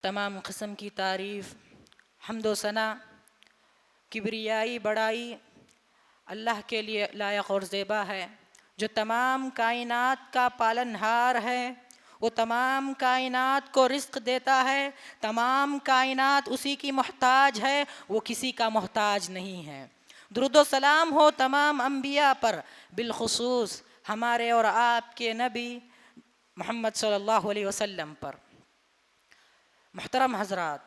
تمام قسم کی تعریف، حمد و ثنا، کبریائی، بڑائی اللہ کے لیے لائق اور زیبا ہے، جو تمام کائنات کا پالن ہار ہے۔ وہ تمام کائنات کو رزق دیتا ہے، تمام کائنات اسی کی محتاج ہے، وہ کسی کا محتاج نہیں ہے۔ درود و سلام ہو تمام انبیاء پر، بالخصوص ہمارے اور آپ کے نبی محمد صلی اللہ علیہ وسلم پر۔ محترم حضرات،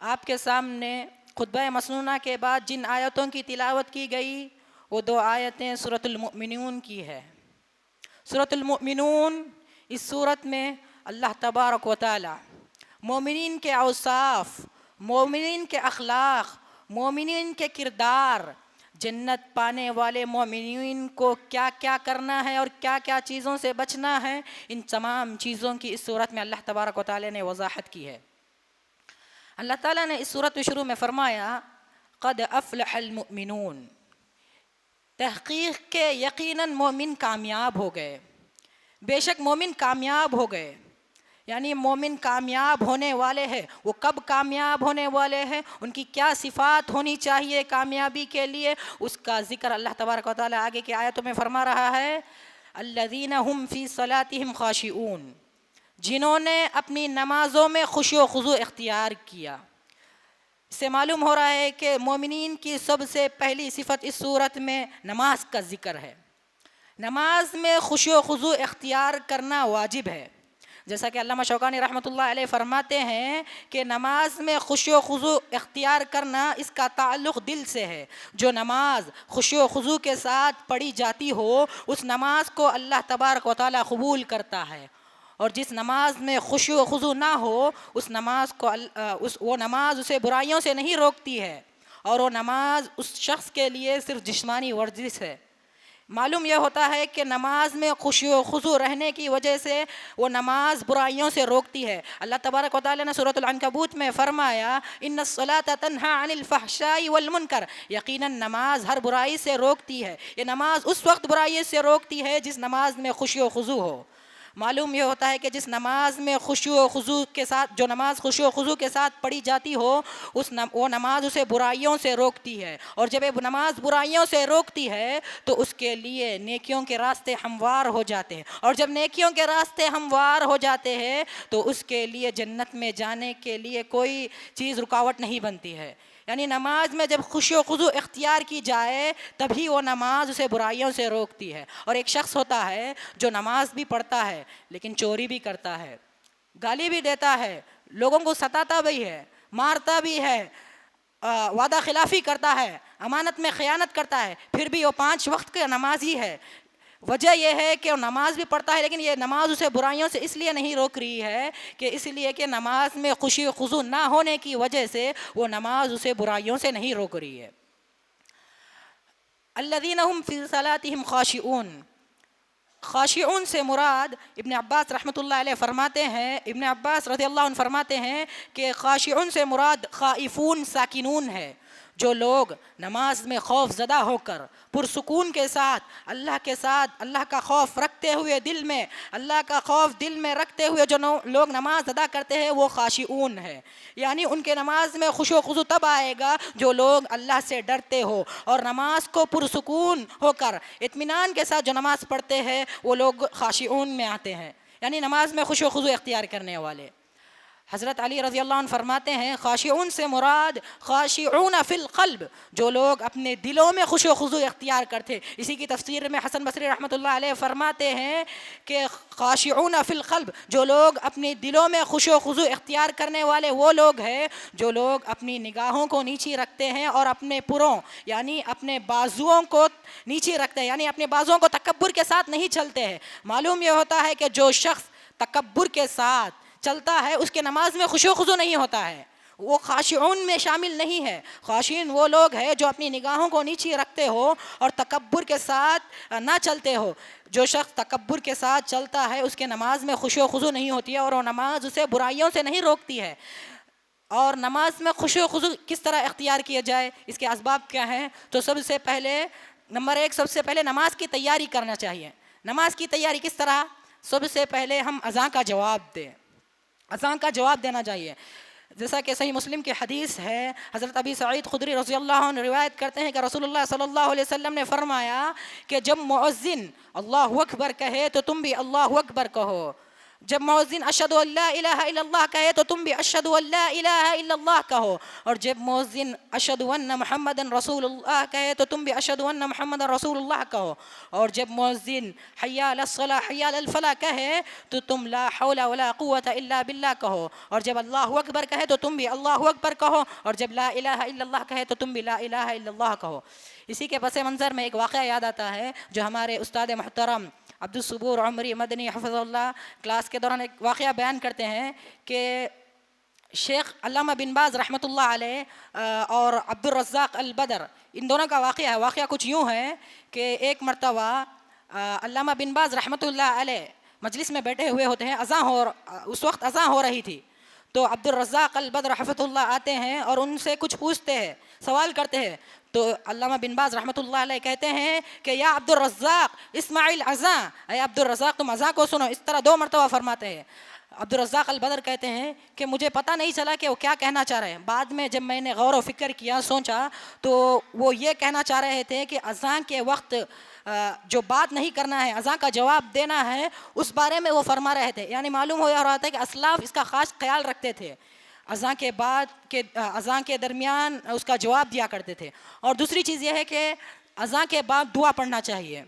آپ کے سامنے خطبہ مسنونہ کے بعد جن آیتوں کی تلاوت کی گئی وہ دو آیتیں سورۃ المؤمنون کی ہے۔ سورۃ المؤمنون، اس سورت میں اللہ تبارک و تعالی مومنین کے اوصاف، مومنین کے اخلاق، مومنین کے کردار، جنت پانے والے مومنین کو کیا کیا کرنا ہے اور کیا کیا چیزوں سے بچنا ہے، ان تمام چیزوں کی اس صورت میں اللہ تبارک و تعالی نے وضاحت کی ہے۔ اللہ تعالیٰ نے اس صورت کے شروع میں فرمایا قد افلح المؤمنون، تحقیق کے یقیناً مومن کامیاب ہو گئے، بے شک مومن کامیاب ہو گئے، یعنی مومن کامیاب ہونے والے ہیں۔ وہ کب کامیاب ہونے والے ہیں، ان کی کیا صفات ہونی چاہیے کامیابی کے لیے، اس کا ذکر اللہ تبارک و تعالیٰ آگے کی آیتوں میں فرما رہا ہے۔ الذین هم فی صلاتہم خاشعون، جنہوں نے اپنی نمازوں میں خشوع و خضوع اختیار کیا۔ اس سے معلوم ہو رہا ہے کہ مومنین کی سب سے پہلی صفت اس صورت میں نماز کا ذکر ہے۔ نماز میں خشوع و خضوع اختیار کرنا واجب ہے، جیسا کہ علامہ شوکانی رحمۃ اللہ علیہ فرماتے ہیں کہ نماز میں خشوع و خضوع اختیار کرنا اس کا تعلق دل سے ہے۔ جو نماز خشوع و خضوع کے ساتھ پڑھی جاتی ہو اس نماز کو اللہ تبارک و تعالیٰ قبول کرتا ہے، اور جس نماز میں خشوع و خضوع نہ ہو اس نماز کو وہ نماز اسے برائیوں سے نہیں روکتی ہے، اور وہ نماز اس شخص کے لیے صرف جسمانی ورزش ہے۔ معلوم یہ ہوتا ہے کہ نماز میں خشوع و خضوع رہنے کی وجہ سے وہ نماز برائیوں سے روکتی ہے۔ اللہ تبارک و تعالیٰ نے سورۃ العنکبوت میں فرمایا ان الصلاۃ تنہی عن الفحشاء والمنکر، یقیناً نماز ہر برائی سے روکتی ہے۔ یہ نماز اس وقت برائی سے روکتی ہے جس نماز میں خشوع و خضوع ہو۔ معلوم یہ ہوتا ہے کہ جس نماز میں خشوع و خضوع کے ساتھ، جو نماز خشوع و خضوع کے ساتھ پڑھی جاتی ہو وہ نماز اسے برائیوں سے روکتی ہے، اور جب یہ نماز برائیوں سے روکتی ہے تو اس کے لیے نیکیوں کے راستے ہموار ہو جاتے ہیں، اور جب نیکیوں کے راستے ہموار ہو جاتے ہیں تو اس کے لیے جنت میں جانے کے لیے کوئی چیز رکاوٹ نہیں بنتی ہے۔ یعنی نماز میں جب خشوع و خضوع اختیار کی جائے تبھی وہ نماز اسے برائیوں سے روکتی ہے۔ اور ایک شخص ہوتا ہے جو نماز بھی پڑھتا ہے لیکن چوری بھی کرتا ہے، گالی بھی دیتا ہے، لوگوں کو ستاتا بھی ہے، مارتا بھی ہے، وعدہ خلافی کرتا ہے، امانت میں خیانت کرتا ہے، پھر بھی وہ 5 وقت کا نمازی ہے۔ وجہ یہ ہے کہ وہ نماز بھی پڑھتا ہے لیکن یہ نماز اسے برائیوں سے اس لیے نہیں روک رہی ہے کہ اس لیے کہ نماز میں خشوع و خضوع نہ ہونے کی وجہ سے وہ نماز اسے برائیوں سے نہیں روک رہی ہے۔ الذین هم فی صلاتہم خاشعون، خاشعون سے مراد ابن عباس رحمۃ اللہ علیہ فرماتے ہیں، ابن عباس رضی اللہ عنہ فرماتے ہیں کہ خاشعون سے مراد خائفون ساکنون ہے، جو لوگ نماز میں خوف زدہ ہو کر پرسکون کے ساتھ اللہ کا خوف رکھتے ہوئے اللہ کا خوف دل میں رکھتے ہوئے جو لوگ نماز ادا کرتے ہیں وہ خاشعون ہے۔ یعنی ان کے نماز میں خشوع و خضوع تب آئے گا جو لوگ اللہ سے ڈرتے ہو، اور نماز کو پرسکون ہو کر اطمینان کے ساتھ جو نماز پڑھتے ہیں وہ لوگ خاشعون میں آتے ہیں، یعنی نماز میں خشوع و خضوع اختیار کرنے والے۔ حضرت علی رضی اللہ عنہ فرماتے ہیں خاشعون سے مراد خاشعون فی القلب، جو لوگ اپنے دلوں میں خشوع و خضوع اختیار کرتے۔ اسی کی تفسیر میں حسن بصری رحمۃ اللہ علیہ فرماتے ہیں کہ خاشعون فی القلب، جو لوگ اپنے دلوں میں خشوع و خضوع اختیار کرنے والے وہ لوگ ہیں جو لوگ اپنی نگاہوں کو نیچی رکھتے ہیں اور اپنے پروں یعنی اپنے بازوؤں کو نیچی رکھتے ہیں، یعنی اپنے بازوؤں کو تکبر کے ساتھ نہیں چلتے ہیں۔ معلوم یہ ہوتا ہے کہ جو شخص تکبر کے ساتھ چلتا ہے اس کے نماز میں خشوع و خضوع نہیں ہوتا ہے، وہ خاشعون میں شامل نہیں ہے۔ خاشعین وہ لوگ ہیں جو اپنی نگاہوں کو نیچی رکھتے ہو اور تکبر کے ساتھ نہ چلتے ہو۔ جو شخص تکبر کے ساتھ چلتا ہے اس کے نماز میں خشوع و خضوع نہیں ہوتی ہے، اور وہ نماز اسے برائیوں سے نہیں روکتی ہے۔ اور نماز میں خشوع و خضوع کس طرح اختیار کیا جائے، اس کے اسباب کیا ہیں؟ تو سب سے پہلے نماز کی تیاری کرنا چاہیے۔ نماز کی تیاری کس طرح؟ سب سے پہلے ہم اذان کا جواب دیں۔ اذان کا جواب دینا چاہیے. جیسا کہ صحیح مسلم کی حدیث ہے، حضرت ابی سعید خدری رضی اللہ عنہ روایت کرتے ہیں کہ رسول اللہ صلی اللہ علیہ وسلم نے فرمایا کہ جب مؤذن اللہ اکبر کہے تو تم بھی اللہ اکبر کہو. جب مؤذن اشہد ان لا الہ الا اللہ کہے تو تم بھی اشہد ان لا الہ الا اللہ کہو. اور جب مؤذن اشہد ان محمد رسول اللہ کہے تو تم بھی اشہد ان محمد رسول اللہ کہو. اور جب مؤذن حی علی الصلاۃ حی علی الفلاح کہے تو تم لا حول ولا قوۃ الا باللہ کہو. اور جب اللہ اکبر کہے تو تم بھی اللہ اکبر کہو. اور جب لا الہ الا اللہ کہے تو تم بھی لا الہ الا اللہ کہو. اسی کے پس منظر میں ایک واقعہ یاد آتا ہے جو ہمارے استاد محترم عبدالصبور عمری مدنی حفظ اللہ کلاس کے دوران ایک واقعہ بیان کرتے ہیں کہ شیخ علامہ بن باز رحمۃ اللہ علیہ اور عبدالرزاق البدر ان دونوں کا واقعہ ہے. واقعہ کچھ یوں ہے کہ ایک مرتبہ علامہ بن باز رحمۃ اللہ علیہ مجلس میں بیٹھے ہوئے ہوتے ہیں، اس وقت اذان ہو رہی تھی. تو عبدالرزاق البدر رحمۃ اللہ آتے ہیں اور ان سے کچھ پوچھتے ہیں، سوال کرتے ہیں. تو علامہ بن باز رحمۃ اللہ علیہ کہتے ہیں کہ یا عبدالرزاق اسماعیل اذان، اے عبدالرزاق تم اذان کو سنو. اس طرح 2 مرتبہ فرماتے ہیں. عبدالرزاق البدر کہتے ہیں کہ مجھے پتہ نہیں چلا کہ وہ کیا کہنا چاہ رہے ہیں. بعد میں جب میں نے غور و فکر کیا، سوچا، تو وہ یہ کہنا چاہ رہے تھے کہ اذان کے وقت جو بات نہیں کرنا ہے، اذان کا جواب دینا ہے، اس بارے میں وہ فرما رہے تھے. یعنی معلوم ہو رہا تھا کہ اسلاف اس کا خاص خیال رکھتے تھے، اذان کے بعد کے اذان کے درمیان اس کا جواب دیا کرتے تھے. اور دوسری چیز یہ ہے کہ اذان کے بعد دعا پڑھنا چاہیے.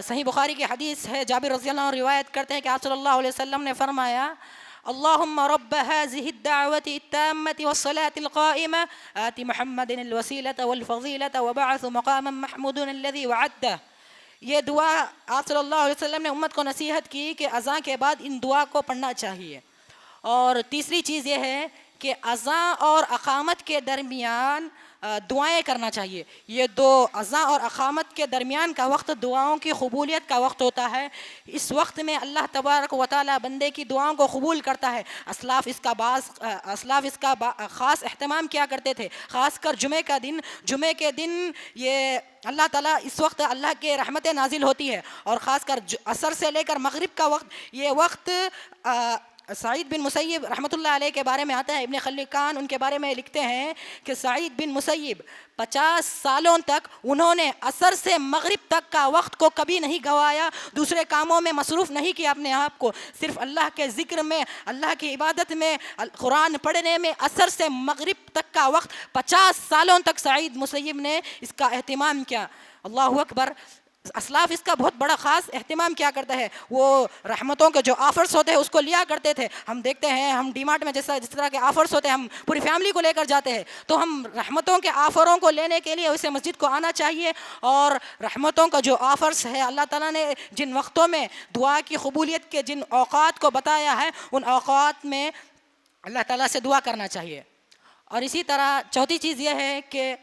صحیح بخاری کی حدیث ہے، جابر رضی اللہ عنہ روایت کرتے ہیں کہ آپ صلی اللہ علیہ وسلم نے فرمایا اللہم رب هذه الدعوة التامة والصلاة القائمة آت محمد الوسیلة والفضیلة وبعث مقاما محمود الذي وعدته. یہ دعا آپ صلی اللہ علیہ وسلم نے امت کو نصیحت کی کہ اذان کے بعد ان دعا کو پڑھنا چاہیے. اور تیسری چیز یہ ہے کہ اذان اور اقامت کے درمیان دعائیں کرنا چاہیے. یہ 2 اذان اور اقامت کے درمیان کا وقت دعاؤں کی قبولیت کا وقت ہوتا ہے. اس وقت میں اللہ تبارک و تعالی بندے کی دعاؤں کو قبول کرتا ہے. اسلاف اس کا خاص اہتمام کیا کرتے تھے، خاص کر جمعے کے دن یہ اللہ تعالیٰ اس وقت اللہ کے رحمتیں نازل ہوتی ہے. اور خاص کر عصر سے لے کر مغرب کا وقت، یہ وقت سعید بن مسیب رحمۃ اللہ علیہ کے بارے میں آتا ہے. ابن خلکان ان کے بارے میں لکھتے ہیں کہ سعید بن مسیب 50 سالوں تک انہوں نے عصر سے مغرب تک کا وقت کو کبھی نہیں گوایا، دوسرے کاموں میں مصروف نہیں کیا اپنے آپ کو، صرف اللہ کے ذکر میں، اللہ کی عبادت میں، قرآن پڑھنے میں. عصر سے مغرب تک کا وقت 50 سالوں تک سعید مسیب نے اس کا اہتمام کیا. اللہ اکبر. اسلاف اس کا بہت بڑا خاص اہتمام کیا کرتا ہے. وہ رحمتوں کے جو آفرز ہوتے ہیں اس کو لیا کرتے تھے. ہم دیکھتے ہیں ہم ڈی مارٹ میں جس طرح کے آفرز ہوتے ہیں ہم پوری فیملی کو لے کر جاتے ہیں. تو ہم رحمتوں کے آفروں کو لینے کے لیے اسے مسجد کو آنا چاہیے. اور رحمتوں کا جو آفرز ہے، اللہ تعالیٰ نے جن وقتوں میں دعا کی قبولیت کے جن اوقات کو بتایا ہے، ان اوقات میں اللہ تعالیٰ سے دعا کرنا چاہیے. اور اسی طرح چوتھی چیز یہ ہے کہ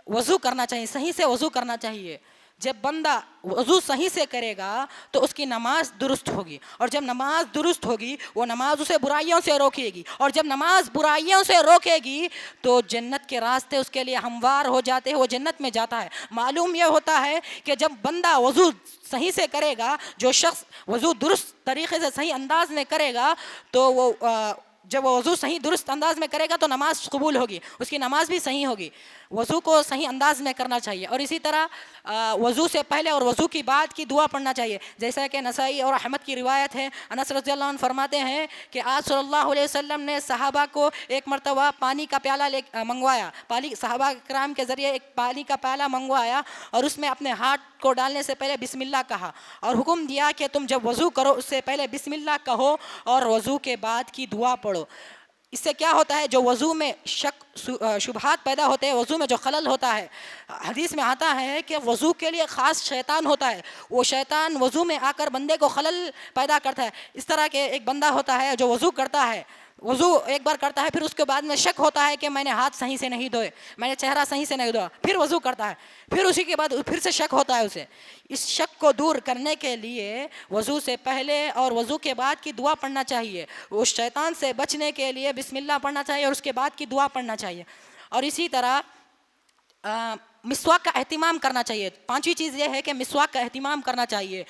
وضو کرنا چاہیے، صحیح سے وضو کرنا چاہیے. جب بندہ وضو صحیح سے کرے گا تو اس کی نماز درست ہوگی. اور جب نماز درست ہوگی وہ نماز اسے برائیوں سے روکے گی. اور جب نماز برائیوں سے روکے گی تو جنت کے راستے اس کے لیے ہموار ہو جاتے ہیں، وہ جنت میں جاتا ہے. معلوم یہ ہوتا ہے کہ جب بندہ وضو صحیح سے کرے گا، جو شخص وضو درست طریقے سے صحیح انداز میں کرے گا، تو وہ جب وہ وضو صحیح درست انداز میں کرے گا تو نماز قبول ہوگی، اس کی نماز بھی صحیح ہوگی. وضو کو صحیح انداز میں کرنا چاہیے. اور اسی طرح وضو سے پہلے اور وضو کی بعد کی دعا پڑھنا چاہیے. جیسا کہ نسائی اور احمد کی روایت ہے، انس رضی اللہ عنہ فرماتے ہیں کہ آپ صلی اللہ علیہ وسلم نے صحابہ کو ایک مرتبہ پانی کا پیالہ منگوایا. صحابہ کرام کے ذریعے ایک پانی کا پیالہ منگوایا اور اس میں اپنے ہاتھ کو ڈالنے سے پہلے بسم اللہ کہا اور حکم دیا کہ تم جب وضو کرو اس سے پہلے بسم اللہ کہو اور وضو کے بعد کی دعا پڑھو. اس سے کیا ہوتا ہے، جو وضو میں شک شبہات پیدا ہوتے ہیں، وضو میں جو خلل ہوتا ہے، حدیث میں آتا ہے کہ وضو کے لیے خاص شیطان ہوتا ہے. وہ شیطان وضو میں آ کر بندے کو خلل پیدا کرتا ہے. اس طرح کے ایک بندہ ہوتا ہے جو وضو کرتا ہے، وضو ایک بار کرتا ہے، پھر اس کے بعد میں شک ہوتا ہے کہ میں نے ہاتھ صحیح سے نہیں دھوئے، میں نے چہرہ صحیح سے نہیں دھویا، پھر وضو کرتا ہے، پھر اسی کے بعد پھر سے شک ہوتا ہے اسے. اس شک کو دور کرنے کے لیے وضو سے پہلے اور وضو کے بعد کی دعا پڑھنا چاہیے. اس شیطان سے بچنے کے لیے بسم اللہ پڑھنا چاہیے اور اس کے بعد کی دعا پڑھنا چاہیے. اور اسی طرح مسواک کا اہتمام کرنا چاہیے. 5ویں چیز یہ ہے کہ مسواک کا اہتمام کرنا چاہیے.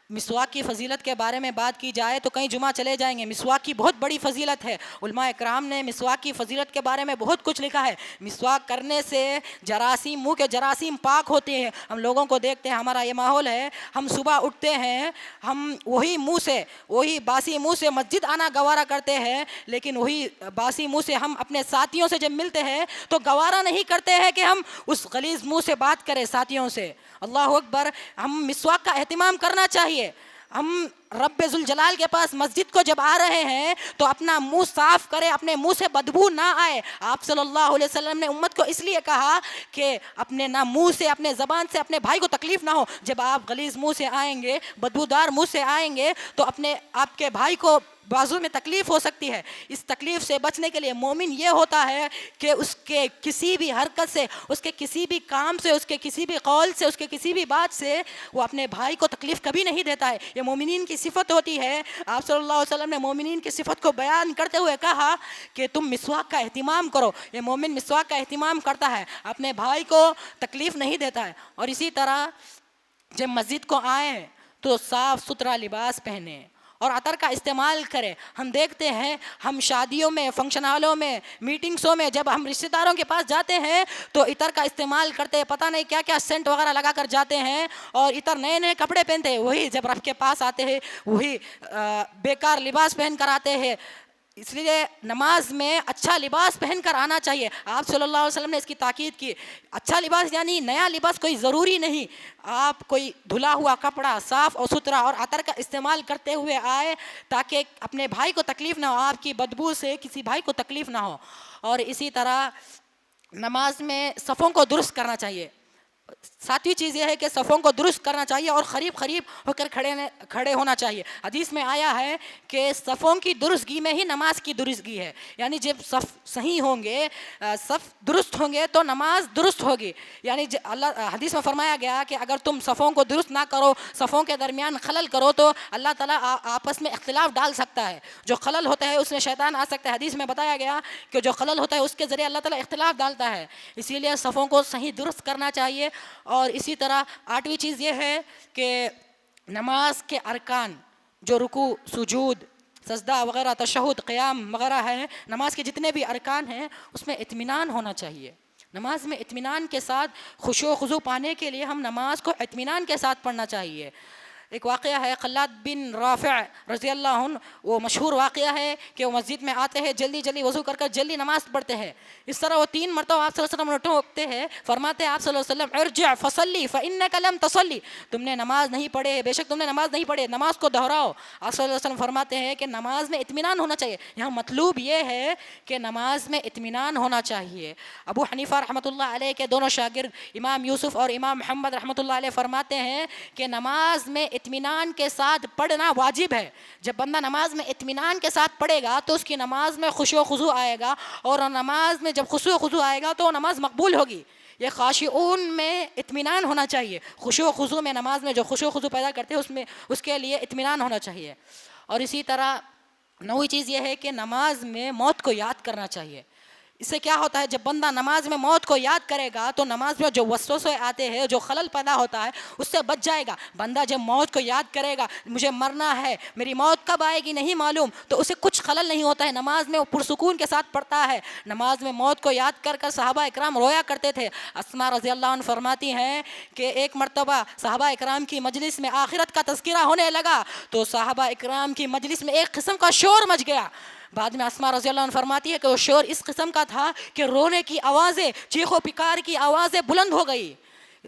مسواک کی فضیلت کے بارے میں بات کی جائے تو کئی جمعہ چلے جائیں گے. مسواک کی بہت بڑی فضیلت ہے. علماء کرام نے مسواک کی فضیلت کے بارے میں بہت کچھ لکھا ہے. مسواک کرنے سے جراثیم، منہ کے جراثیم پاک ہوتے ہیں. ہم لوگوں کو دیکھتے ہیں، ہمارا یہ ماحول ہے، ہم صبح اٹھتے ہیں، ہم وہی باسی منہ سے مسجد آنا گوارا کرتے ہیں، لیکن وہی باسی منہ سے ہم اپنے ساتھیوں سے جب ملتے ہیں تو گوارا نہیں کرتے ہیں کہ ہم اس غلیظ منہ سے بات کریں ساتھیوں سے. اللہ اکبر. ہم مسواک کا اہتمام کرنا چاہیے. ہم رب ذوالجلال کے پاس مسجد کو جب آ رہے ہیں تو اپنا منہ صاف کرے، اپنے منہ سے بدبو نہ آئے. آپ صلی اللہ علیہ وسلم نے امت کو اس لیے کہا کہ اپنے نہ منہ سے، اپنے زبان سے اپنے بھائی کو تکلیف نہ ہو. جب آپ غلیظ منہ سے آئیں گے، بدبودار منہ سے آئیں گے تو آپ کے بھائی کو بازو میں تکلیف ہو سکتی ہے. اس تکلیف سے بچنے کے لیے مومن یہ ہوتا ہے کہ اس کے کسی بھی حرکت سے، اس کے کسی بھی کام سے، اس کے کسی بھی قول سے، اس کے کسی بھی بات سے وہ اپنے بھائی کو تکلیف کبھی نہیں دیتا ہے. یہ مومنین کی صفت ہوتی ہے. آپ صلی اللہ علیہ وسلم نے مومنین کی صفت کو بیان کرتے ہوئے کہا کہ تم مسواک کا اہتمام کرو. یہ مومن مسواک کا اہتمام کرتا ہے، اپنے بھائی کو تکلیف نہیں دیتا ہے. اور اسی طرح جب مسجد کو آئیں تو صاف ستھرا لباس پہنے اور عطر کا استعمال کرے. ہم دیکھتے ہیں، ہم شادیوں میں، فنکشن ہالوں میں، میٹنگسوں میں جب ہم رشتہ داروں کے پاس جاتے ہیں تو عطر کا استعمال کرتے ہیں، پتہ نہیں کیا کیا سینٹ وغیرہ لگا کر جاتے ہیں اور عطر نئے نئے کپڑے پہنتے ہیں. وہی جب رب کے پاس آتے ہیں وہی بیکار لباس پہن کر آتے ہیں. اس لیے نماز میں اچھا لباس پہن کر آنا چاہیے. آپ صلی اللہ علیہ وسلم نے اس کی تاکید کی. اچھا لباس یعنی نیا لباس کوئی ضروری نہیں، آپ کوئی دھلا ہوا کپڑا صاف اور ستھرا اور عطر کا استعمال کرتے ہوئے آئے تاکہ اپنے بھائی کو تکلیف نہ ہو، آپ کی بدبو سے کسی بھائی کو تکلیف نہ ہو. اور اسی طرح نماز میں صفوں کو درست کرنا چاہیے. ساتویں چیز یہ ہے کہ صفوں کو درست کرنا چاہیے اور قریب ہو کر کھڑے ہونا چاہیے. حدیث میں آیا ہے کہ صفوں کی درستگی میں ہی نماز کی درستگی ہے. یعنی جب صف صحیح ہوں گے، صف درست ہوں گے تو نماز درست ہوگی. یعنی حدیث میں فرمایا گیا کہ اگر تم صفوں کو درست نہ کرو، صفوں کے درمیان خلل کرو تو اللہ تعالیٰ آپس میں اختلاف ڈال سکتا ہے. جو خلل ہوتا ہے اس میں شیطان آ سکتا ہے. حدیث میں بتایا گیا کہ جو خلل ہوتا ہے اس کے ذریعے اللہ تعالیٰ اختلاف ڈالتا ہے. اسی لیے صفوں کو صحیح درست کرنا چاہیے. اور اسی طرح آٹھویں چیز یہ ہے کہ نماز کے ارکان جو رکوع، سجود، سجدہ وغیرہ، تشہد، قیام وغیرہ ہے، نماز کے جتنے بھی ارکان ہیں اس میں اطمینان ہونا چاہیے. نماز میں اطمینان کے ساتھ خشوع و خضوع پانے کے لیے ہم نماز کو اطمینان کے ساتھ پڑھنا چاہیے. ایک واقعہ ہے خلاد بن رافع رضی اللہ عنہ، وہ مشہور واقعہ ہے کہ وہ مسجد میں آتے ہیں، جلدی وضو کر جلدی نماز پڑھتے ہیں. اس طرح وہ 3 مرتبہ آپ صلی اللہ علیہ وسلم ٹوکتے ہیں. فرماتے ہیں آپ صلی اللہ علیہ وسلم ارجع فصلی فانک لم تصلی، تم نے نماز نہیں پڑھے، بے شک تم نے نماز نہیں پڑھے، نماز کو دہراؤ. آپ صلی اللہ علیہ وسلم فرماتے ہیں کہ نماز میں اطمینان ہونا چاہیے. یہاں مطلوب یہ ہے کہ نماز میں اطمینان ہونا چاہیے. ابو حنیفہ رحمۃ اللہ علیہ کے دونوں شاگرد امام یوسف اور امام محمد رحمۃ اللہ علیہ فرماتے ہیں کہ نماز میں اطمینان کے ساتھ پڑھنا واجب ہے. جب بندہ نماز میں اطمینان کے ساتھ پڑھے گا تو اس کی نماز میں خشوع و خضوع آئے گا، اور نماز میں جب خشوع و خضوع آئے گا تو نماز مقبول ہوگی. یہ خاشعون میں اطمینان ہونا چاہیے. خشوع و خضوع میں، نماز میں جو خشوع و خضوع پیدا کرتے ہیں اس کے لیے اطمینان ہونا چاہیے. اور اسی طرح 9ویں چیز یہ ہے کہ نماز میں موت کو یاد کرنا چاہیے. اس سے کیا ہوتا ہے، جب بندہ نماز میں موت کو یاد کرے گا تو نماز میں جو وسوسے آتے ہیں، جو خلل پیدا ہوتا ہے اس سے بچ جائے گا. بندہ جب موت کو یاد کرے گا، مجھے مرنا ہے، میری موت کب آئے گی نہیں معلوم، تو اسے کچھ خلل نہیں ہوتا ہے. نماز میں وہ پرسکون کے ساتھ پڑھتا ہے. نماز میں موت کو یاد کر صحابہ اکرام رویا کرتے تھے. اسماء رضی اللہ عنہ فرماتی ہیں کہ ایک مرتبہ صحابہ اکرام کی مجلس میں آخرت کا تذکرہ ہونے لگا تو صحابہ اکرام کی مجلس میں ایک قسم کا شور مچ گیا. بعد میں اسماء رضی اللہ عنہ فرماتی ہے کہ وہ شور اس قسم کا تھا کہ رونے کی آوازیں، چیخ و پکار کی آوازیں بلند ہو گئی.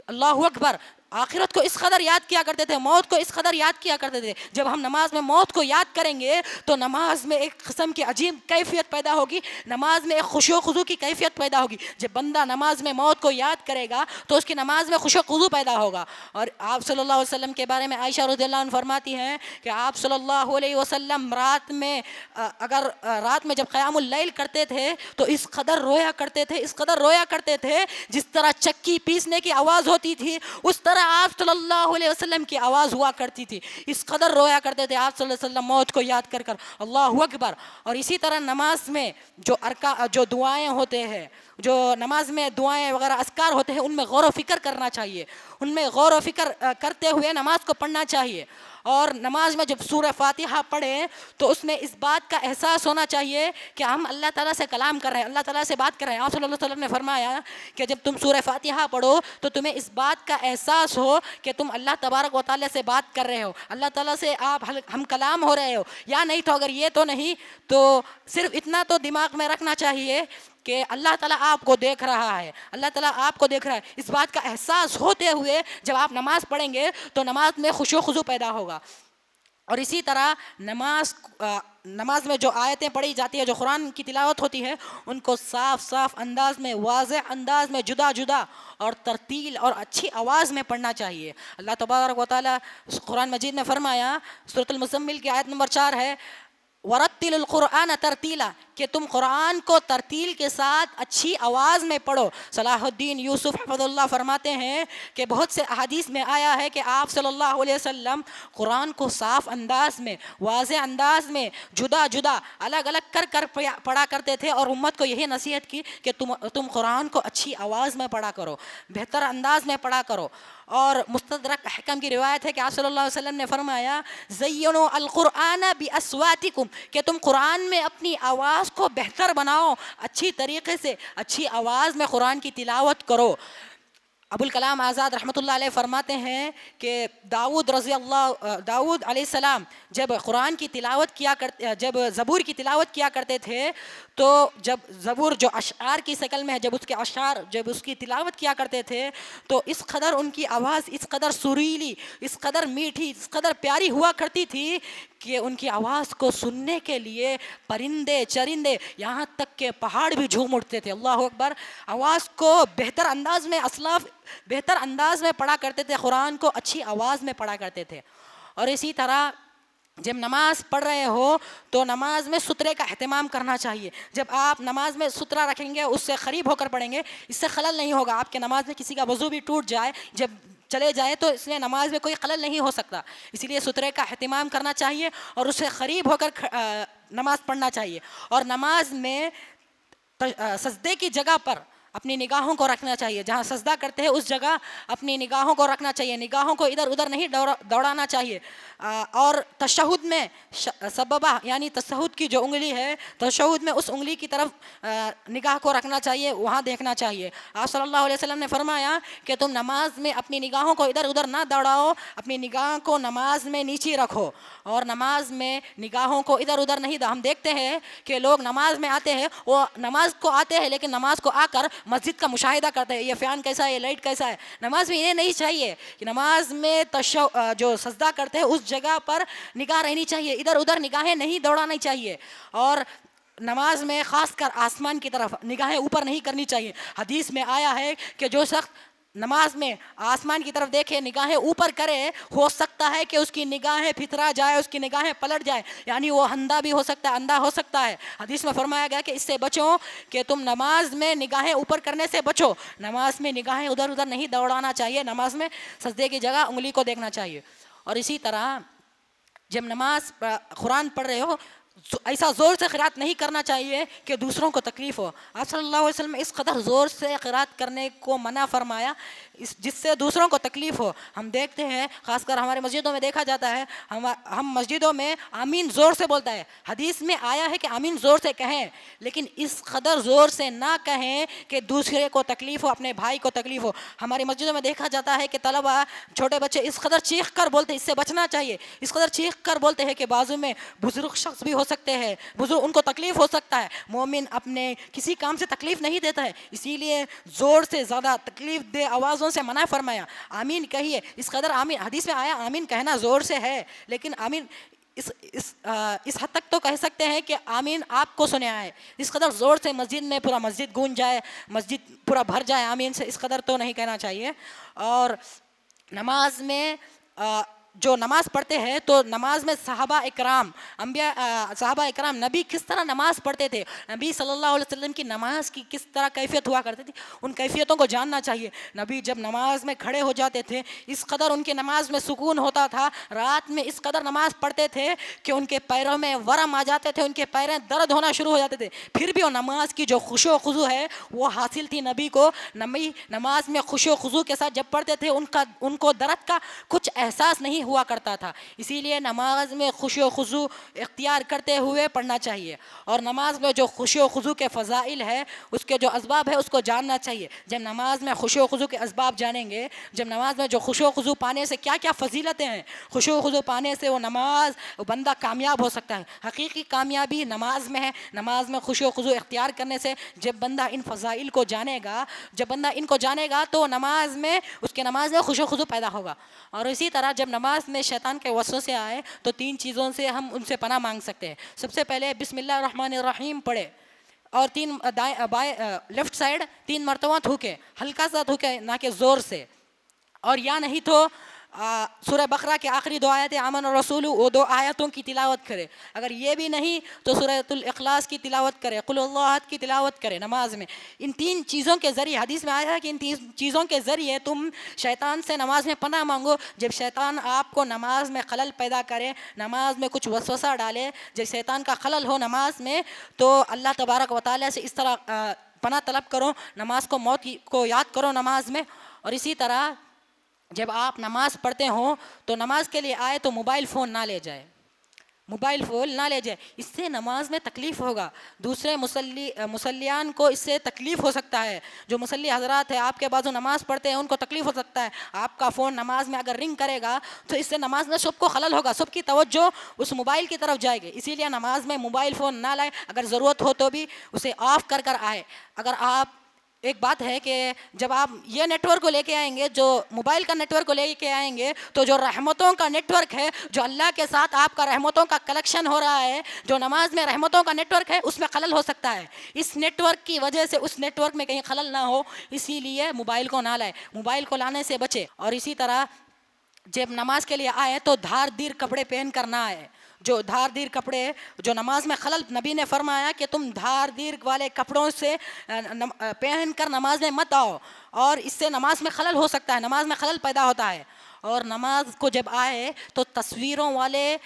اللہ اکبر. آخرت کو اس قدر یاد کیا کرتے تھے، موت کو اس قدر یاد کیا کرتے تھے. جب ہم نماز میں موت کو یاد کریں گے تو نماز میں ایک قسم کی عجیب کیفیت پیدا ہوگی، نماز میں ایک خشوع و خضوع کی کیفیت پیدا ہوگی. جب بندہ نماز میں موت کو یاد کرے گا تو اس کی نماز میں خشوع و خضوع پیدا ہوگا. اور آپ صلی اللہ علیہ وسلم کے بارے میں عائشہ رضی اللہ عنہ فرماتی ہیں کہ آپ صلی اللہ علیہ وسلم رات میں جب قیام اللیل کرتے تھے تو اس قدر رویا کرتے تھے جس طرح چکی پیسنے کی آواز ہوتی تھی اس طرح آپ صلی اللہ علیہ وسلم کی آواز ہوا کرتی تھی. اس قدر رویا کرتے تھے آپ صلی اللہ علیہ وسلم موت کو یاد کر. اللہ اکبر. اور اسی طرح نماز میں جو دعائیں ہوتے ہیں، جو نماز میں دعائیں وغیرہ اذکار ہوتے ہیں، ان میں غور و فکر کرنا چاہیے. ان میں غور و فکر کرتے ہوئے نماز کو پڑھنا چاہیے. اور نماز میں جب سورہ فاتحہ پڑھیں تو اس میں اس بات کا احساس ہونا چاہیے کہ ہم اللہ تعالیٰ سے کلام کر رہے ہیں, اللہ تعالیٰ سے بات کر رہے ہیں. آپ صلی اللہ علیہ وسلم نے فرمایا کہ جب تم سورہ فاتحہ پڑھو تو تمہیں اس بات کا احساس ہو کہ تم اللہ تبارک و تعالیٰ سے بات کر رہے ہو, اللہ تعالیٰ سے آپ ہم کلام ہو رہے ہو. یا نہیں تو اگر یہ تو نہیں تو صرف اتنا تو دماغ میں رکھنا چاہیے کہ اللہ تعالیٰ آپ کو دیکھ رہا ہے, اللہ تعالیٰ آپ کو دیکھ رہا ہے. اس بات کا احساس ہوتے ہوئے جب آپ نماز پڑھیں گے تو نماز میں خشوع و خضوع پیدا ہوگا. اور اسی طرح نماز میں جو آیتیں پڑھی جاتی ہے, جو قرآن کی تلاوت ہوتی ہے, ان کو صاف صاف انداز میں, واضح انداز میں, جدا جدا اور ترتیل اور اچھی آواز میں پڑھنا چاہیے. اللہ تبارک و تعالیٰ قرآن مجید میں فرمایا, سورۃ المزمل کی آیت نمبر 4 ہے, ورتل القرآن ترتیلا, کہ تم قرآن کو ترتیل کے ساتھ اچھی آواز میں پڑھو. صلاح الدین یوسف حفظ اللہ فرماتے ہیں کہ بہت سے احادیث میں آیا ہے کہ آپ صلی اللہ علیہ وسلم قرآن کو صاف انداز میں, واضح انداز میں, جدا جدا الگ الگ کر کر پڑھا کرتے تھے, اور امت کو یہی نصیحت کی کہ تم قرآن کو اچھی آواز میں پڑھا کرو, بہتر انداز میں پڑھا کرو. اور مستدرک حکم کی روایت ہے کہ آپ صلی اللہ علیہ وسلم نے فرمایا, زینوا القرآن باصواتکم, کہ تم قرآن میں اپنی آواز کو بہتر بناؤ, اچھی طریقے سے اچھی آواز میں قرآن کی تلاوت کرو. ابوالکلام آزاد رحمۃ اللہ علیہ فرماتے ہیں کہ داؤد علیہ السلام جب قرآن کی تلاوت کیا کرتے, جب زبور کی تلاوت کیا کرتے تھے, تو جب زبور جو اشعار کی شکل میں ہے, جب اس کے اشعار جب اس کی تلاوت کیا کرتے تھے تو اس قدر ان کی آواز اس قدر سریلی, اس قدر میٹھی, اس قدر پیاری ہوا کرتی تھی کہ ان کی آواز کو سننے کے لیے پرندے چرندے یہاں تک کہ پہاڑ بھی جھوم اٹھتے تھے. اللہ اکبر. آواز کو بہتر انداز میں, اسلاف بہتر انداز میں پڑھا کرتے تھے, قرآن کو اچھی آواز میں پڑھا کرتے تھے. اور اسی طرح جب نماز پڑھ رہے ہو تو نماز میں سترے کا اہتمام کرنا چاہیے. جب آپ نماز میں سترہ رکھیں گے, اس سے قریب ہو کر پڑھیں گے, اس سے خلل نہیں ہوگا. آپ کے نماز میں کسی کا وضو بھی ٹوٹ جائے, جب چلے جائے, تو اس میں نماز میں کوئی خلل نہیں ہو سکتا. اسی لیے سترے کا اہتمام کرنا چاہیے اور اس سے قریب ہو کر نماز پڑھنا چاہیے. اور نماز میں سجدے کی جگہ پر اپنی نگاہوں کو رکھنا چاہیے, جہاں سجدہ کرتے ہیں اس جگہ اپنی نگاہوں کو رکھنا چاہیے, نگاہوں کو ادھر ادھر نہیں دوڑانا چاہیے. اور تشہد میں سببہ یعنی تشہد کی جو انگلی ہے, تشہد میں اس انگلی کی طرف نگاہ کو رکھنا چاہیے, وہاں دیکھنا چاہیے. آپ صلی اللہ علیہ وسلم نے فرمایا کہ تم نماز میں اپنی نگاہوں کو ادھر ادھر نہ دوڑاؤ, اپنی نگاہ کو نماز میں نیچے رکھو, اور نماز میں نگاہوں کو ادھر ادھر نہیں ہم دیکھتے ہیں کہ لوگ نماز میں آتے ہیں, وہ نماز کو آتے ہیں لیکن نماز کو آ کر مسجد کا مشاہدہ کرتے ہیں, یہ فین کیسا ہے, یہ لائٹ کیسا ہے. نماز میں یہ نہیں چاہیے کہ نماز میں جو سجدہ کرتے ہیں اس جگہ پر نگاہ رہنی چاہیے, ادھر ادھر نگاہیں نہیں دوڑانی چاہیے. اور نماز میں خاص کر آسمان کی طرف نگاہیں اوپر نہیں کرنی چاہیے. حدیث میں آیا ہے کہ جو شخص نماز میں آسمان کی طرف دیکھے, نگاہیں اوپر کرے, ہو سکتا ہے کہ اس کی نگاہیں پھترا جائے, اس کی نگاہیں پلٹ جائے, یعنی وہ اندھا بھی ہو سکتا ہے, اندھا ہو سکتا ہے. حدیث میں فرمایا گیا کہ اس سے بچو, کہ تم نماز میں نگاہیں اوپر کرنے سے بچو, نماز میں نگاہیں ادھر ادھر نہیں دوڑانا چاہیے, نماز میں سجدے کی جگہ انگلی کو دیکھنا چاہیے. اور اسی طرح جب نماز قرآن پڑھ رہے ہو ایسا زور سے قرات نہیں کرنا چاہیے کہ دوسروں کو تکلیف ہو. آپ صلی اللہ علیہ وسلم نے اس قدر زور سے قرات کرنے کو منع فرمایا جس سے دوسروں کو تکلیف ہو. ہم دیکھتے ہیں خاص کر ہمارے مسجدوں میں دیکھا جاتا ہے, ہم مسجدوں میں آمین زور سے بولتا ہے. حدیث میں آیا ہے کہ آمین زور سے کہیں, لیکن اس قدر زور سے نہ کہیں کہ دوسرے کو تکلیف ہو, اپنے بھائی کو تکلیف ہو. ہماری مسجدوں میں دیکھا جاتا ہے کہ طلبہ چھوٹے بچے اس قدر چیخ کر بولتے ہیں, اس سے بچنا چاہیے. اس قدر چیخ کر بولتے ہیں کہ بازو میں بزرگ شخص بھی ہو سکتے ہیں, بزرگ ان کو تکلیف ہو سکتا ہے. مومن اپنے کسی کام سے تکلیف نہیں دیتا ہے, اسی لیے زور سے زیادہ تکلیف دہ آوازوں سے منع فرمایا. آمین کہیے, اس قدر آمین حدیث میں آیا آمین کہنا زور سے ہے, لیکن آمین اس حد تک تو کہہ سکتے ہیں کہ آمین آپ کو سنے آئے. اس قدر زور سے مسجد میں پورا مسجد گونج جائے, مسجد پورا بھر جائے آمین سے, اس قدر تو نہیں کہنا چاہیے. اور نماز میں جو نماز پڑھتے ہیں تو نماز میں صحابہ اکرام صحابہ اکرام نبی کس طرح نماز پڑھتے تھے، نبی صلی اللہ علیہ وسلم کی نماز کی کس طرح کیفیت ہوا کرتی تھی، ان کیفیتوں کو جاننا چاہیے. نبی جب نماز میں کھڑے ہو جاتے تھے اس قدر ان کی نماز میں سکون ہوتا تھا، رات میں اس قدر نماز پڑھتے تھے کہ ان کے پیروں میں ورم آ جاتے تھے، ان کے پیریں درد ہونا شروع ہو جاتے تھے، پھر بھی وہ نماز کی جو خشوع و خضوع ہے وہ حاصل تھی نبی کو. نبی نماز میں خشوع و خضوع کے ساتھ جب پڑھتے تھے ان کو درد کا کچھ احساس نہیں ہوا کرتا تھا. اسی لیے نماز میں خشوع و خضوع اختیار کرتے ہوئے پڑھنا چاہیے. اور نماز میں جو خشوع و خضوع کے فضائل ہے، اس کے جو اسباب ہے اس کو جاننا چاہیے. جب نماز میں خشوع و خضوع کے اسباب جانیں گے، جب نماز میں جو خشوع و خضوع پانے سے کیا کیا فضیلتیں ہیں، خشوع و خضوع پانے سے وہ بندہ کامیاب ہو سکتا ہے. حقیقی کامیابی نماز میں ہے. نماز میں خشوع و خضوع اختیار کرنے سے جب بندہ ان فضائل کو جانے گا، جب بندہ ان کو جانے گا تو اس کے نماز میں خشوع و خضوع پیدا ہوگا. اور اسی طرح جب نماز میں شیطان کے وسوسے آئے تو 3 چیزوں سے ہم ان سے پناہ مانگ سکتے ہیں. سب سے پہلے بسم اللہ الرحمن الرحیم پڑھے اور 3 لیفٹ سائڈ 3 مرتبہ تھوکے، ہلکا سا تھوکے نہ کہ زور سے. اور یا نہیں تو سورہ بقرہ کے آخری 2 آیتیں آمن الرسول، وہ 2 آیتوں کی تلاوت کرے. اگر یہ بھی نہیں تو سورۃ الاخلاص کی تلاوت کرے، قل اللہ احد کی تلاوت کرے نماز میں. ان 3 چیزوں کے ذریعے حدیث میں آیا ہے کہ ان 3 چیزوں کے ذریعے تم شیطان سے نماز میں پناہ مانگو. جب شیطان آپ کو نماز میں خلل پیدا کرے، نماز میں کچھ وسوسہ ڈالے، جب شیطان کا خلل ہو نماز میں، تو اللہ تبارک و تعالیٰ سے اس طرح پناہ طلب کرو. نماز کو موت کو یاد کرو نماز میں. اور اسی طرح جب آپ نماز پڑھتے ہوں تو نماز کے لیے آئے تو موبائل فون نہ لے جائے، موبائل فون نہ لے جائے. اس سے نماز میں تکلیف ہوگا، دوسرے مصلیان کو اس سے تکلیف ہو سکتا ہے. جو مصلی حضرات ہیں آپ کے بازو نماز پڑھتے ہیں ان کو تکلیف ہو سکتا ہے. آپ کا فون نماز میں اگر رنگ کرے گا تو اس سے نماز میں سب کو خلل ہوگا، سب کی توجہ اس موبائل کی طرف جائے گی. اسی لیے نماز میں موبائل فون نہ لائے، اگر ضرورت ہو تو بھی اسے آف کر آئے. اگر آپ ایک بات ہے کہ جب آپ یہ نیٹ ورک کو لے کے آئیں گے، جو موبائل کا نیٹ ورک کو لے کے آئیں گے، تو جو رحمتوں کا نیٹ ورک ہے، جو اللہ کے ساتھ آپ کا رحمتوں کا کلیکشن ہو رہا ہے، جو نماز میں رحمتوں کا نیٹ ورک ہے، اس میں خلل ہو سکتا ہے. اس نیٹ ورک کی وجہ سے اس نیٹ ورک میں کہیں خلل نہ ہو، اسی لیے موبائل کو نہ لائے، موبائل کو لانے سے بچے. اور اسی طرح جب نماز کے لیے آئے تو دھار دیر کپڑے پہن کر نہ آئے. جو دھار دیر کپڑے جو نماز میں خلل، نبی نے فرمایا کہ تم دھار دیر والے کپڑوں سے پہن کر نماز میں مت آؤ، اور اس سے نماز میں خلل ہو سکتا ہے، نماز میں خلل پیدا ہوتا ہے. اور نماز کو جب آئے تو تصویروں والے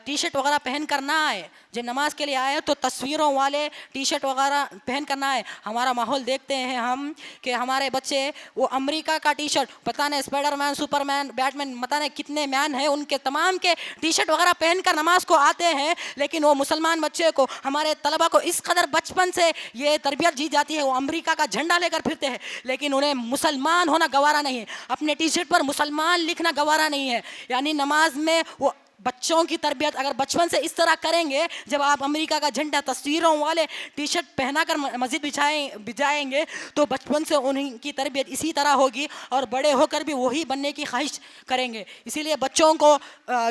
ٹی شرٹ وغیرہ پہن کر نہ آئے. جب نماز کے لیے آئے تو تصویروں والے ٹی شرٹ وغیرہ پہن کر نہ آئے. ہمارا ماحول دیکھتے ہیں ہم کہ ہمارے بچے وہ امریکہ کا ٹی شرٹ، پتہ نہیں اسپائڈر مین، سپر مین، بیٹ مین، پتہ نہیں کتنے مین ہیں، ان کے تمام کے ٹی شرٹ وغیرہ پہن کر نماز کو آتے ہیں. لیکن وہ مسلمان بچے کو، ہمارے طلبہ کو اس قدر بچپن سے یہ تربیت دی جاتی ہے، وہ امریکہ کا جھنڈا لے کر پھرتے ہیں، لیکن انہیں مسلمان ہونا گوارا نہیں ہے، اپنے ٹی شرٹ پر مسلمان لکھنا گوارا نہیں ہے. یعنی نماز میں وہ بچوں کی تربیت اگر بچپن سے اس طرح کریں گے، جب آپ امریکہ کا جھنڈا تصویروں والے ٹی شرٹ پہنا کر مسجد بجائیں گے تو بچپن سے ان کی تربیت اسی طرح ہوگی، اور بڑے ہو کر بھی وہی بننے کی خواہش کریں گے. اسی لیے بچوں کو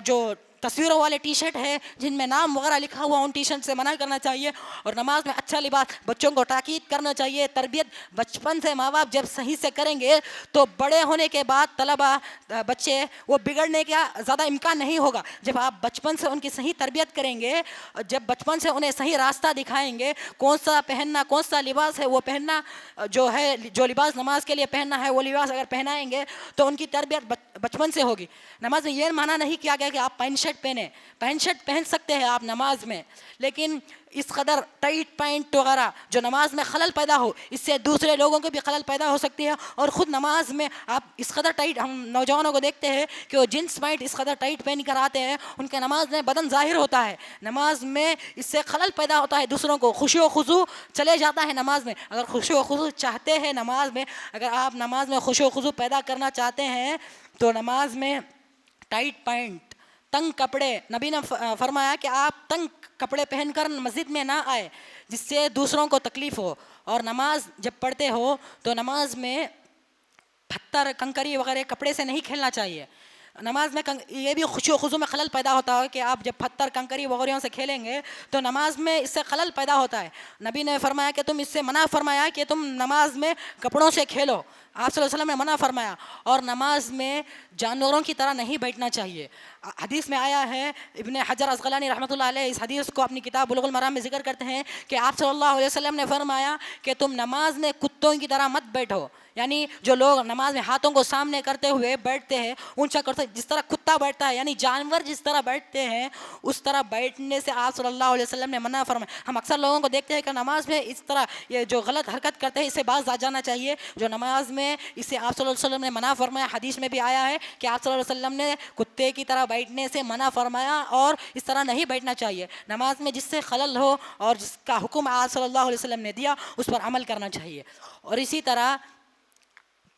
جو تصویروں والے ٹی شرٹ ہے جن میں نام وغیرہ لکھا ہوا، ان ٹی شرٹ سے منع کرنا چاہیے. اور نماز میں اچھا لباس، بچوں کو تاکید کرنا چاہیے. تربیت بچپن سے ماں باپ جب صحیح سے کریں گے تو بڑے ہونے کے بعد طلبہ بچے وہ بگڑنے کا زیادہ امکان نہیں ہوگا. جب آپ بچپن سے ان کی صحیح تربیت کریں گے، جب بچپن سے انہیں صحیح راستہ دکھائیں گے، کون سا پہننا، کون سا لباس ہے وہ پہننا، جو لباس نماز کے لیے پہننا ہے وہ لباس اگر پہنائیں گے تو ان کی تربیت بچپن سے ہوگی. نماز میں یہ مانا نہیں کیا گیا کہ آپ پینٹ شرٹ پہنیں، پینٹ شرٹ پہن سکتے ہیں آپ نماز میں، لیکن اس قدر ٹائٹ پینٹ وغیرہ جو نماز میں خلل پیدا ہو، اس سے دوسرے لوگوں کو بھی خلل پیدا ہو سکتی ہے. اور خود نماز میں آپ اس قدر ٹائٹ، ہم نوجوانوں کو دیکھتے ہیں کہ وہ جینس پینٹ اس قدر ٹائٹ پہن کر آتے ہیں، ان کے نماز میں بدن ظاہر ہوتا ہے، نماز میں اس سے خلل پیدا ہوتا ہے، دوسروں کو خشوع و خضوع چلے جاتا ہے نماز میں. اگر خشوع و خضوع چاہتے ہیں نماز میں، اگر آپ نماز میں خشوع و خضوع پیدا کرنا چاہتے ہیں تو نماز میں ٹائٹ پینٹ، تنگ کپڑے، نبی نے فرمایا کہ آپ تنگ کپڑے پہن کر مسجد میں نہ آئے جس سے دوسروں کو تکلیف ہو. اور نماز جب پڑھتے ہو تو نماز میں پتھر کنکری وغیرہ کپڑے سے نہیں کھیلنا چاہیے. نماز میں یہ بھی خشوع و خضوع میں خلل پیدا ہوتا ہے کہ آپ جب پتھر کنکری وغیرہ سے کھیلیں گے تو نماز میں اس سے خلل پیدا ہوتا ہے. نبی نے فرمایا کہ تم اس سے منع فرمایا کہ تم نماز میں کپڑوں سے کھیلو. آپ صلی اللہ علیہ وسلم نے منع فرمایا. اور نماز میں جانوروں کی طرح نہیں بیٹھنا چاہیے. حدیث میں آیا ہے, ابن حجر عسقلانی رحمۃ اللہ علیہ اس حدیث کو اپنی کتاب بلوغ المرام میں ذکر کرتے ہیں کہ آپ صلی اللہ علیہ وسلم نے فرمایا کہ تم نماز میں کتوں کی طرح مت بیٹھو. یعنی جو لوگ نماز میں ہاتھوں کو سامنے کرتے ہوئے بیٹھتے ہیں, اونچا کرتے, جس طرح کتا بیٹھتا ہے, یعنی جانور جس طرح بیٹھتے ہیں اس طرح بیٹھنے سے آپ صلی اللہ علیہ وسلم نے منع فرمایا. ہم اکثر لوگوں کو دیکھتے ہیں کہ نماز میں اس طرح یہ جو غلط حرکت کرتے ہیں اس سے باز آ جانا چاہیے. جو نماز میں اسے آپ صلی اللہ علیہ وسلم نے منع فرمایا. حدیث میں بھی آیا ہے کہ آپ صلی اللہ علیہ وسلم نے کتے کی طرح بیٹھنے سے منع فرمایا اور اس طرح نہیں بیٹھنا چاہیے. نماز میں جس سے خلل ہو اور جس کا حکم آپ صلی اللہ علیہ وسلم نے دیا اس پر عمل کرنا چاہیے. اور اسی طرح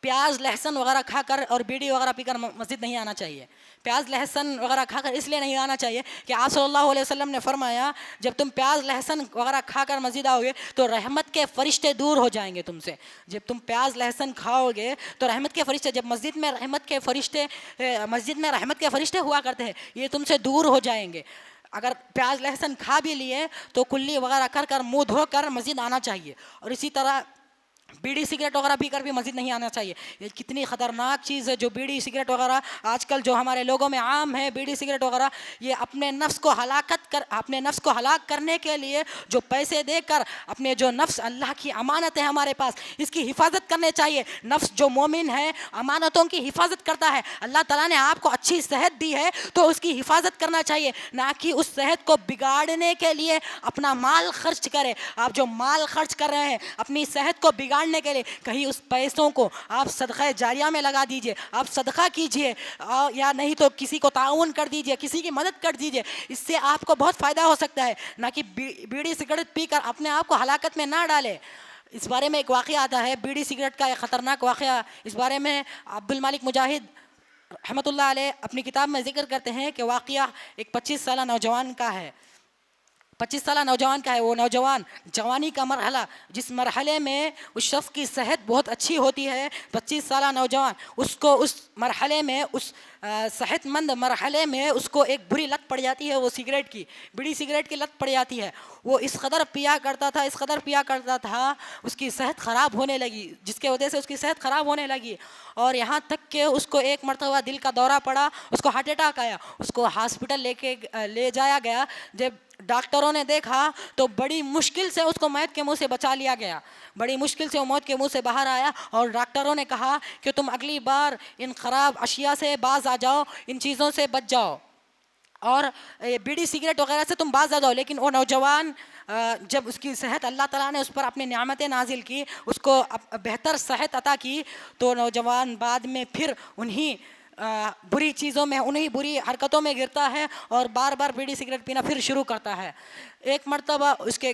پیاز لہسن وغیرہ کھا کر اور بیڑی وغیرہ پی کر مسجد نہیں آنا چاہیے. پیاز لہسن وغیرہ کھا کر اس لیے نہیں آنا چاہیے کہ آپ صلی اللہ علیہ وسلم نے فرمایا جب تم پیاز لہسن وغیرہ کھا کر مسجد آؤ گے تو رحمت کے فرشتے دور ہو جائیں گے تم سے. جب تم پیاز لہسن کھاؤ گے تو رحمت کے فرشتے, جب مسجد میں رحمت کے فرشتے ہوا کرتے ہیں, یہ تم سے دور ہو جائیں گے. اگر پیاز لہسن کھا بھی لیے تو کلی وغیرہ کر منہ دھو کر مسجد آنا چاہیے. اور اسی طرح بیڑی سگریٹ وغیرہ پی کر بھی مسجد نہیں آنا چاہیے. یہ کتنی خطرناک چیز ہے جو بیڑی سگریٹ وغیرہ آج کل جو ہمارے لوگوں میں عام ہے. بیڑی سگریٹ وغیرہ یہ اپنے نفس کو ہلاک کرنے کے لیے جو پیسے دے کر اپنے جو نفس, اللہ کی امانت ہے ہمارے پاس, اس کی حفاظت کرنے چاہیے. نفس جو مومن ہے امانتوں کی حفاظت کرتا ہے. اللہ تعالیٰ نے آپ کو اچھی صحت دی ہے تو اس کی حفاظت کرنا چاہیے, نہ کہ اس صحت کو بگاڑنے کے لیے اپنا مال خرچ کرے. آپ جو مال خرچ کر رہے ہیں اپنی صحت کو بگاڑنے کے لیے, کہیں اس پیسوں کو آپ صدقہ جاریہ میں لگا دیجئے, آپ صدقہ کیجئے, یا نہیں تو کسی کو تعاون کر دیجئے, کسی کی مدد کر دیجئے. اس سے آپ کو بہت فائدہ ہو سکتا ہے, نہ کہ بیڑی سگریٹ پی کر اپنے آپ کو ہلاکت میں نہ ڈالے. اس بارے میں ایک واقعہ آتا ہے, بیڑی سگریٹ کا ایک خطرناک واقعہ. اس بارے میں عبد المالک مجاہد رحمۃ اللہ علیہ اپنی کتاب میں ذکر کرتے ہیں کہ واقعہ ایک 25 سالہ نوجوان کا ہے. 25 سالہ نوجوان کا ہے. وہ نوجوان جوانی کا مرحلہ, جس مرحلے میں اس شخص کی صحت بہت اچھی ہوتی ہے, 25 سالہ نوجوان اس کو اس مرحلے میں, اس صحت مند مرحلے میں اس کو ایک بری لت پڑ جاتی ہے, وہ سگریٹ کی, بیڑی سگریٹ کی لت پڑ جاتی ہے. وہ اس قدر پیا کرتا تھا اس کی صحت خراب ہونے لگی, جس کی وجہ سے اس کی صحت خراب ہونے لگی. اور یہاں تک کہ اس کو ایک مرتبہ دل کا دورہ پڑا, اس کو ہارٹ اٹیک آیا, اس کو ہاسپٹل لے جایا گیا. جب ڈاکٹروں نے دیکھا تو بڑی مشکل سے اس کو موت کے منہ سے بچا لیا گیا, بڑی مشکل سے وہ موت کے منہ سے باہر آیا. اور ڈاکٹروں نے کہا کہ تم اگلی بار ان خراب اشیاء سے باز آ جاؤ, ان چیزوں سے بچ جاؤ, اور بیڑی سگریٹ وغیرہ سے تم باز آ جاؤ. لیکن وہ نوجوان جب اس کی صحت, اللہ تعالیٰ نے اس پر اپنی نعمتیں نازل کی, اس کو بہتر صحت عطا کی, تو نوجوان بعد میں پھر انہی بری چیزوں میں, انہی بری حرکتوں میں گرتا ہے اور بار بار بیڑی سگریٹ پینا پھر شروع کرتا ہے. ایک مرتبہ اس کے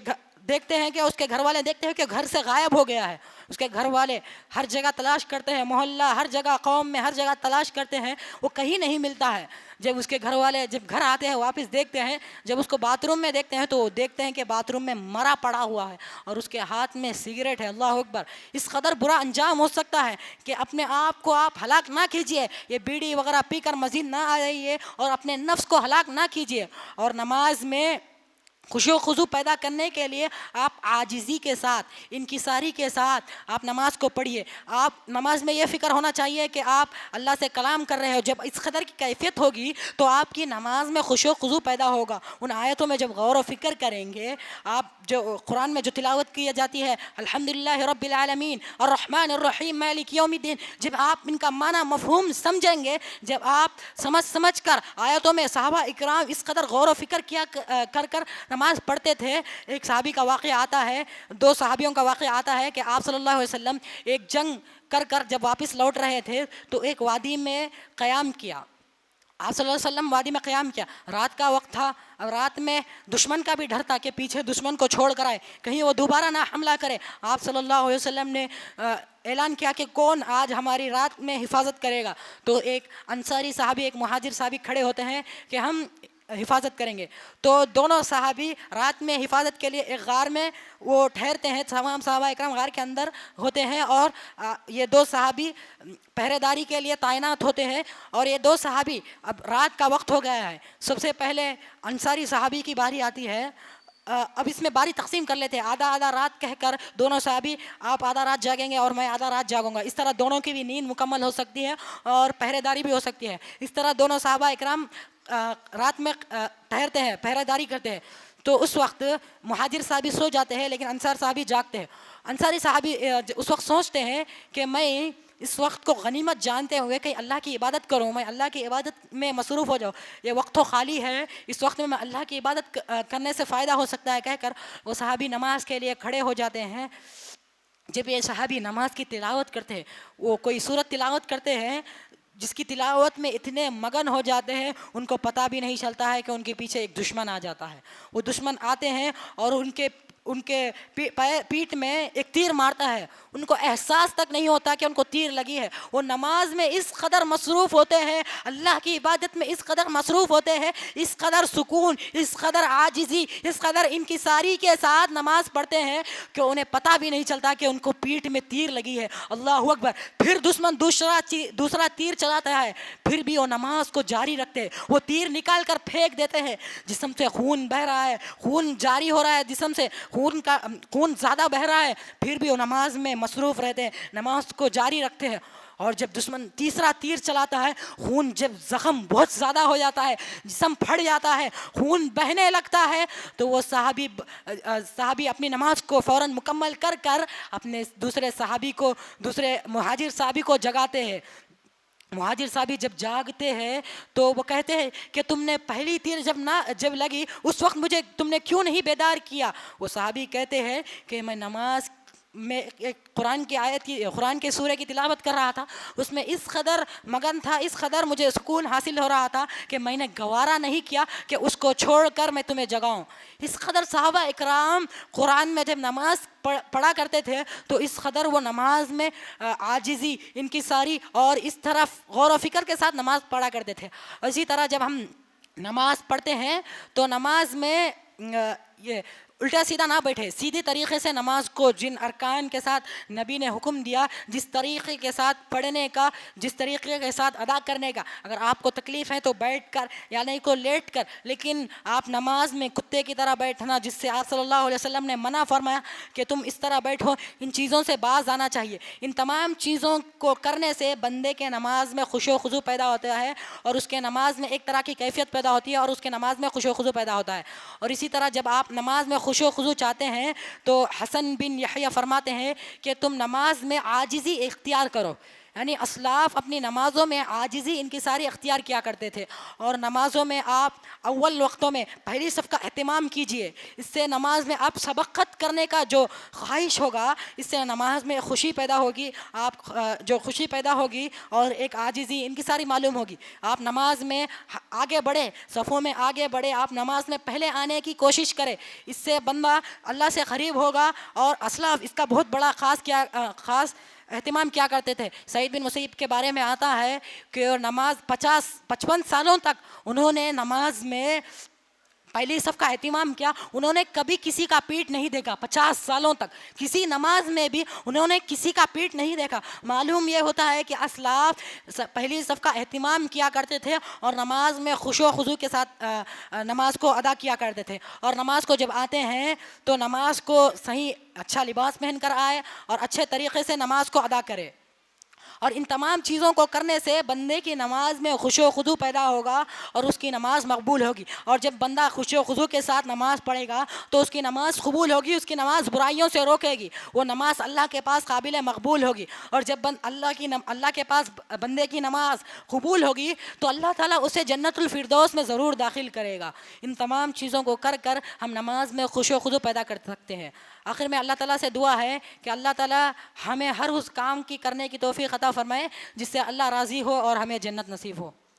دیکھتے ہیں کہ اس کے گھر والے دیکھتے ہیں کہ گھر سے غائب ہو گیا ہے. اس کے گھر والے ہر جگہ تلاش کرتے ہیں, محلہ ہر جگہ, قوم میں ہر جگہ تلاش کرتے ہیں, وہ کہیں نہیں ملتا ہے. جب اس کے گھر والے جب گھر آتے ہیں واپس دیکھتے ہیں, جب اس کو باتھ روم میں دیکھتے ہیں تو وہ دیکھتے ہیں کہ باتھ روم میں مرا پڑا ہوا ہے اور اس کے ہاتھ میں سگریٹ ہے. اللہ اکبر, اس قدر برا انجام ہو سکتا ہے کہ اپنے آپ کو آپ ہلاک نہ کیجیے, یہ بیڑی وغیرہ پی کر مزید نہ آ جائیے اور اپنے نفس کو ہلاک نہ کیجیے. اور نماز میں خشوع و خضوع پیدا کرنے کے لیے آپ عاجزی کے ساتھ, انکساری کے ساتھ آپ نماز کو پڑھیے. آپ نماز میں یہ فکر ہونا چاہیے کہ آپ اللہ سے کلام کر رہے ہو. جب اس قدر کی کیفیت ہوگی تو آپ کی نماز میں خشوع و خضوع پیدا ہوگا. ان آیتوں میں جب غور و فکر کریں گے, آپ جو قرآن میں جو تلاوت کی جاتی ہے, الحمدللہ رب العالمین الرحمن الرحیم مالک یوم الدین, جب آپ ان کا معنی مفہوم سمجھیں گے, جب آپ سمجھ کر آیتوں میں صحابہ اکرام اس قدر غور و فکر کیا کر نماز پڑھتے تھے. ایک صحابی کا واقعہ آتا ہے, 2 صحابیوں کا واقعہ آتا ہے کہ آپ صلی اللہ علیہ وسلم ایک جنگ کر جب واپس لوٹ رہے تھے تو ایک وادی میں قیام کیا. آپ صلی اللہ علیہ وسلم وادی میں قیام کیا, رات کا وقت تھا, اور رات میں دشمن کا بھی ڈر تھا کہ پیچھے دشمن کو چھوڑ کر آئے, کہیں وہ دوبارہ نہ حملہ کرے. آپ صلی اللہ علیہ وسلم نے اعلان کیا کہ کون آج ہماری رات میں حفاظت کرے گا. تو ایک انصاری صحابی, ایک مہاجر صحابی کھڑے ہوتے ہیں کہ ہم حفاظت کریں گے. تو دونوں صحابی رات میں حفاظت کے لیے ایک غار میں وہ ٹھہرتے ہیں. تمام صحابہ اکرام غار کے اندر ہوتے ہیں اور یہ دو صحابی پہرے داری کے لیے تعینات ہوتے ہیں. اور یہ دو صحابی اب رات کا وقت ہو گیا ہے. سب سے پہلے انصاری صحابی کی باری آتی ہے. اب اس میں باری تقسیم کر لیتے ہیں. آدھا آدھا رات کہہ کر دونوں صحابی آپ آدھا رات جاگیں گے اور میں آدھا رات جاگوں گا. اس طرح دونوں کی بھی نیند مکمل ہو سکتی ہے اور پہرے داری بھی ہو سکتی ہے. اس طرح دونوں صحابہ اکرام رات میں ٹھہرتے ہیں, پہرے داری کرتے ہیں. تو اس وقت مہاجر صحابی سو جاتے ہیں لیکن انصار صحابی جاگتے ہیں. انصاری صحابی اس وقت سوچتے ہیں کہ میں اس وقت کو غنیمت جانتے ہوئے کہ اللہ کی عبادت کروں, میں اللہ کی عبادت میں مصروف ہو جاؤں. یہ وقت تو خالی ہے, اس وقت میں اللہ کی عبادت کرنے سے فائدہ ہو سکتا ہے کہہ کر وہ صحابی نماز کے لیے کھڑے ہو جاتے ہیں. جب یہ صحابی نماز کی تلاوت کرتے ہیں, وہ کوئی سورت تلاوت کرتے ہیں جس کی تلاوت میں اتنے مگن ہو جاتے ہیں ان کو پتہ بھی نہیں چلتا ہے کہ ان کے پیچھے ایک دشمن آ جاتا ہے. وہ دشمن آتے ہیں اور ان کے پیٹھ میں ایک تیر مارتا ہے. ان کو احساس تک نہیں ہوتا کہ ان کو تیر لگی ہے. وہ نماز میں اس قدر مصروف ہوتے ہیں, اللہ کی عبادت میں اس قدر مصروف ہوتے ہیں, اس قدر سکون, اس قدر عاجزی, اس قدر انکساری کے ساتھ نماز پڑھتے ہیں کہ انہیں پتہ بھی نہیں چلتا کہ ان کو پیٹھ میں تیر لگی ہے. اللہ اکبر. پھر دشمن دوسرا تیر چلاتا ہے, پھر بھی وہ نماز کو جاری رکھتے ہیں. وہ تیر نکال کر پھینک دیتے ہیں, جسم سے خون بہہ رہا ہے, خون جاری ہو رہا ہے, جسم سے خون زیادہ بہہ رہا ہے, پھر بھی وہ نماز میں مصروف رہتے ہیں, نماز کو جاری رکھتے ہیں. اور جب دشمن تیسرا تیر چلاتا ہے, خون جب زخم بہت زیادہ ہو جاتا ہے, جسم پھٹ جاتا ہے, خون بہنے لگتا ہے, تو وہ صحابی اپنی نماز کو فوراً مکمل کر اپنے دوسرے مہاجر صحابی کو جگاتے ہیں. مہاجر صحابی جب جاگتے ہیں تو وہ کہتے ہیں کہ تم نے پہلی تیر جب لگی اس وقت مجھے تم نے کیوں نہیں بیدار کیا. وہ صحابی کہتے ہیں کہ میں نماز میں ایک قرآن کے سورہ کی تلاوت کر رہا تھا, اس میں اس قدر مگن تھا, اس قدر مجھے سکون حاصل ہو رہا تھا کہ میں نے گوارا نہیں کیا کہ اس کو چھوڑ کر میں تمہیں جگاؤں. اس قدر صحابہ اکرام قرآن میں جب نماز پڑھا کرتے تھے تو اس قدر وہ نماز میں عاجزی, انکساری اور اس طرف غور و فکر کے ساتھ نماز پڑھا کرتے تھے. اسی طرح جب ہم نماز پڑھتے ہیں تو نماز میں یہ الٹا سیدھا نہ بیٹھے, سیدھی طریقے سے نماز کو جن ارکان کے ساتھ نبی نے حکم دیا, جس طریقے کے ساتھ پڑھنے کا, جس طریقے کے ساتھ ادا کرنے کا. اگر آپ کو تکلیف ہے تو بیٹھ کر یا نہیں کو لیٹ کر, لیکن آپ نماز میں کتے کی طرح بیٹھنا جس سے آپ صلی اللہ علیہ وسلم نے منع فرمایا کہ تم اس طرح بیٹھو, ان چیزوں سے باز آنا چاہیے. ان تمام چیزوں کو کرنے سے بندے کے نماز میں خشوع و خضوع پیدا ہوتا ہے اور اس کے نماز میں ایک طرح کی کیفیت پیدا ہوتی ہے اور اس کے نماز میں خشوع و خضوع پیدا ہوتا ہے. اور اسی طرح جب آپ نماز میں خشوع و خضوع چاہتے ہیں تو حسن بن یحییٰ فرماتے ہیں کہ تم نماز میں عاجزی اختیار کرو. یعنی اسلاف اپنی نمازوں میں عاجزی انکساری اختیار کیا کرتے تھے, اور نمازوں میں آپ اول وقتوں میں پہلی صف کا اہتمام کیجئے. اس سے نماز میں آپ سبقت کرنے کا جو خواہش ہوگا, اس سے نماز میں خوشی پیدا ہوگی, آپ جو خوشی پیدا ہوگی اور ایک عاجزی انکساری معلوم ہوگی. آپ نماز میں آگے بڑھے, صفوں میں آگے بڑھے, آپ نماز میں پہلے آنے کی کوشش کریں. اس سے بندہ اللہ سے قریب ہوگا. اور اسلاف اس کا بہت بڑا خاص اہتمام کیا کرتے تھے. سعید بن مسیب کے بارے میں آتا ہے کہ نماز 55 سالوں تک انہوں نے نماز میں پہلی صف کا اہتمام کیا. انہوں نے کبھی کسی کا پیٹھ نہیں دیکھا. 50 سالوں تک کسی نماز میں بھی انہوں نے کسی کا پیٹھ نہیں دیکھا. معلوم یہ ہوتا ہے کہ اسلاف پہلی صف کا اہتمام کیا کرتے تھے اور نماز میں خشوع و خضوع کے ساتھ نماز کو ادا کیا کرتے تھے. اور نماز کو جب آتے ہیں تو نماز کو صحیح اچھا لباس پہن کر آئے اور اچھے طریقے سے نماز کو ادا کرے. اور ان تمام چیزوں کو کرنے سے بندے کی نماز میں خشوع و خضوع پیدا ہوگا اور اس کی نماز مقبول ہوگی. اور جب بندہ خشوع و خضوع کے ساتھ نماز پڑھے گا تو اس کی نماز قبول ہوگی, اس کی نماز برائیوں سے روکے گی, وہ نماز اللہ کے پاس قابل مقبول ہوگی. اور جب اللہ کے پاس بندے کی نماز قبول ہوگی تو اللہ تعالیٰ اسے جنت الفردوس میں ضرور داخل کرے گا. ان تمام چیزوں کو کر ہم نماز میں خشوع و خضوع پیدا کر سکتے ہیں. آخر میں اللہ تعالیٰ سے دعا ہے کہ اللہ تعالیٰ ہمیں ہر اس کام کی کرنے کی توفیق عطا فرمائے جس سے اللہ راضی ہو اور ہمیں جنت نصیب ہو.